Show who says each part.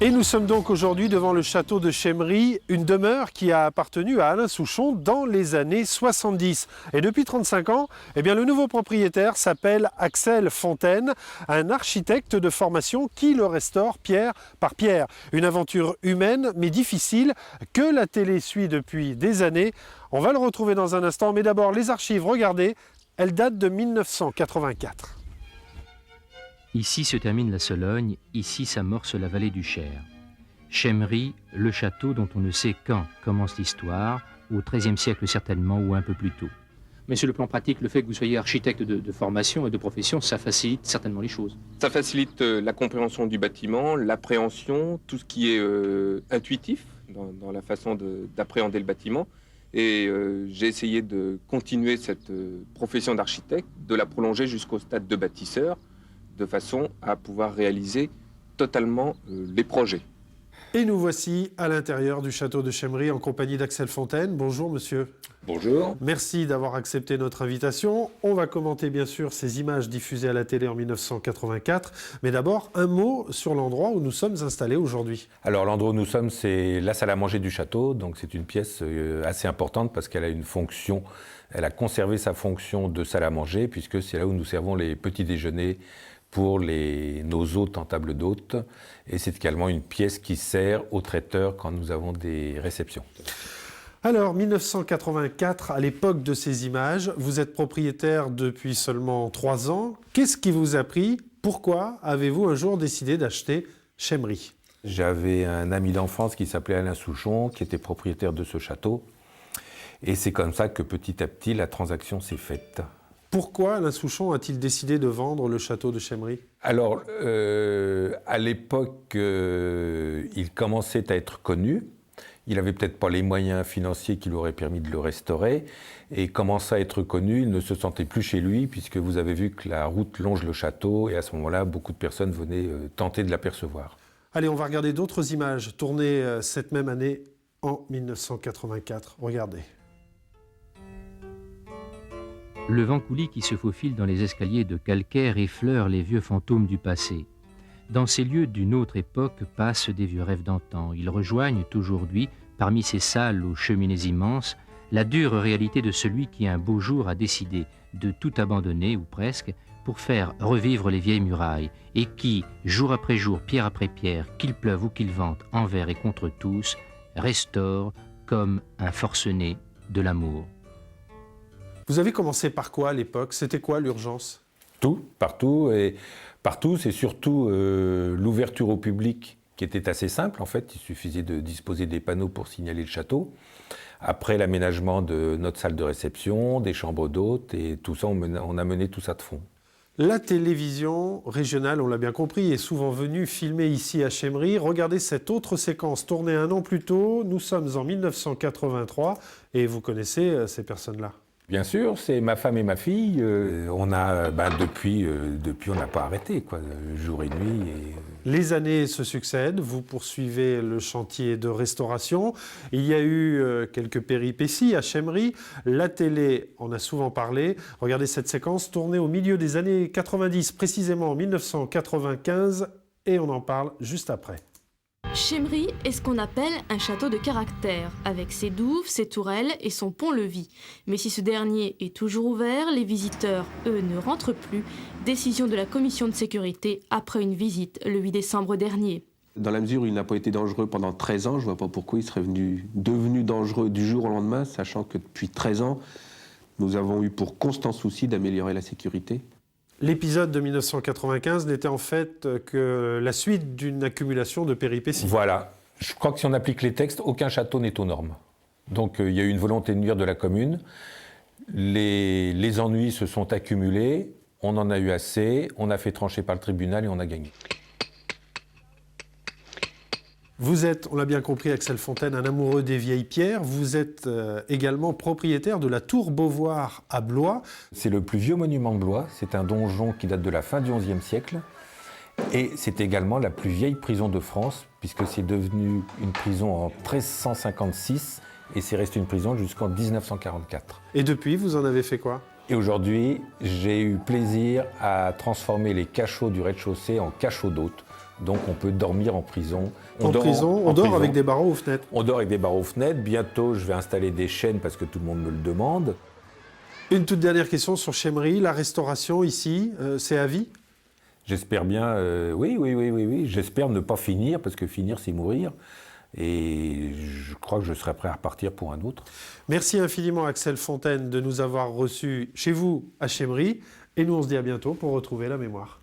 Speaker 1: Et nous sommes donc aujourd'hui devant le château de Chemry, une demeure qui a appartenu à Alain Souchon dans les années 70. Et depuis 35 ans, le nouveau propriétaire s'appelle Axel Fontaine, un architecte de formation qui le restaure pierre par pierre. Une aventure humaine mais difficile que la télé suit depuis des années. On va le retrouver dans un instant, mais d'abord les archives, regardez, elles datent de 1984.
Speaker 2: Ici se termine la Sologne, ici s'amorce la vallée du Cher. Chemry, le château dont on ne sait quand commence l'histoire, au XIIIe siècle certainement ou un peu plus tôt. Mais sur le plan pratique, le fait que vous soyez architecte de formation et de profession, ça facilite certainement les choses.
Speaker 3: Ça facilite la compréhension du bâtiment, l'appréhension, tout ce qui est intuitif dans la façon d'appréhender le bâtiment. Et j'ai essayé de continuer cette profession d'architecte, de la prolonger jusqu'au stade de bâtisseur, de façon à pouvoir réaliser totalement les projets.
Speaker 1: Et nous voici à l'intérieur du château de Chemry en compagnie d'Axel Fontaine. Bonjour monsieur.
Speaker 3: Bonjour.
Speaker 1: Merci d'avoir accepté notre invitation. On va commenter bien sûr ces images diffusées à la télé en 1984. Mais d'abord, un mot sur l'endroit où nous sommes installés aujourd'hui.
Speaker 4: Alors l'endroit où nous sommes, c'est la salle à manger du château. Donc c'est une pièce assez importante parce qu'elle a une fonction, elle a conservé sa fonction de salle à manger puisque c'est là où nous servons les petits déjeuners pour nos hôtes en table d'hôtes. Et c'est également une pièce qui sert aux traiteurs quand nous avons des réceptions.
Speaker 1: Alors, 1984, à l'époque de ces images, vous êtes propriétaire depuis seulement 3 ans. Qu'est-ce qui vous a pris? Pourquoi avez-vous un jour décidé d'acheter Chemry?
Speaker 4: J'avais un ami d'enfance qui s'appelait Alain Souchon, qui était propriétaire de ce château. Et c'est comme ça que petit à petit, la transaction s'est faite.
Speaker 1: Pourquoi Alain Souchon a-t-il décidé de vendre le château de Chemry?
Speaker 4: Alors, à l'époque, il commençait à être connu. Il n'avait peut-être pas les moyens financiers qui lui auraient permis de le restaurer. Et commençant à être connu, il ne se sentait plus chez lui, puisque vous avez vu que la route longe le château. Et à ce moment-là, beaucoup de personnes venaient tenter de l'apercevoir.
Speaker 1: Allez, on va regarder d'autres images tournées cette même année en 1984. Regardez.
Speaker 2: Le vent coulis qui se faufile dans les escaliers de calcaire effleure les vieux fantômes du passé. Dans ces lieux d'une autre époque passent des vieux rêves d'antan. Ils rejoignent aujourd'hui, parmi ces salles aux cheminées immenses, la dure réalité de celui qui un beau jour a décidé de tout abandonner, ou presque, pour faire revivre les vieilles murailles, et qui, jour après jour, pierre après pierre, qu'il pleuve ou qu'il vente, envers et contre tous, restaure comme un forcené de l'amour.
Speaker 1: Vous avez commencé par quoi à l'époque? C'était quoi l'urgence?
Speaker 4: Tout, partout. Et partout, c'est surtout l'ouverture au public qui était assez simple. En fait, il suffisait de disposer des panneaux pour signaler le château. Après l'aménagement de notre salle de réception, des chambres d'hôtes, et tout ça, on a mené tout ça de front.
Speaker 1: La télévision régionale, on l'a bien compris, est souvent venue filmer ici à Chemry. Regardez cette autre séquence tournée 1 an plus tôt. Nous sommes en 1983 et vous connaissez ces personnes-là.
Speaker 4: Bien sûr, c'est ma femme et ma fille. On a, depuis, on n'a pas arrêté, quoi, jour et nuit.
Speaker 1: Les années se succèdent, vous poursuivez le chantier de restauration. Il y a eu quelques péripéties à Chemry. La télé en a souvent parlé. Regardez cette séquence tournée au milieu des années 90, précisément en 1995, et on en parle juste après.
Speaker 5: Chemry est ce qu'on appelle un château de caractère, avec ses douves, ses tourelles et son pont-levis. Mais si ce dernier est toujours ouvert, les visiteurs, eux, ne rentrent plus. Décision de la commission de sécurité après une visite le 8 décembre dernier.
Speaker 6: Dans la mesure où il n'a pas été dangereux pendant 13 ans, je ne vois pas pourquoi il serait devenu dangereux du jour au lendemain, sachant que depuis 13 ans, nous avons eu pour constant souci d'améliorer la sécurité.
Speaker 1: L'épisode de 1995 n'était en fait que la suite d'une accumulation de péripéties.
Speaker 4: Voilà. Je crois que si on applique les textes, aucun château n'est aux normes. Donc il y a eu une volonté de nuire de la commune. Les ennuis se sont accumulés, on en a eu assez, on a fait trancher par le tribunal et on a gagné.
Speaker 1: Vous êtes, on l'a bien compris, Axel Fontaine, un amoureux des vieilles pierres. Vous êtes également propriétaire de la Tour Beauvoir à Blois. C'est
Speaker 4: le plus vieux monument de Blois. C'est un donjon qui date de la fin du XIe siècle. Et c'est également la plus vieille prison de France, puisque c'est devenu une prison en 1356 et c'est resté une prison jusqu'en 1944.
Speaker 1: Et depuis, vous en avez fait quoi?
Speaker 4: Et aujourd'hui, j'ai eu plaisir à transformer les cachots du rez-de-chaussée en cachots d'hôtes Donc on peut dormir en prison.
Speaker 1: On dort avec des barreaux aux fenêtres.
Speaker 4: On dort avec des barreaux aux fenêtres. Bientôt, je vais installer des chaînes parce que tout le monde me le demande.
Speaker 1: Une toute dernière question sur Chemry. La restauration ici, c'est à vie?
Speaker 4: J'espère bien, oui. J'espère ne pas finir, parce que finir, c'est mourir. Et je crois que je serai prêt à repartir pour un autre.
Speaker 1: Merci infiniment, Axel Fontaine, de nous avoir reçus chez vous à Chemry. Et nous, on se dit à bientôt pour retrouver la mémoire.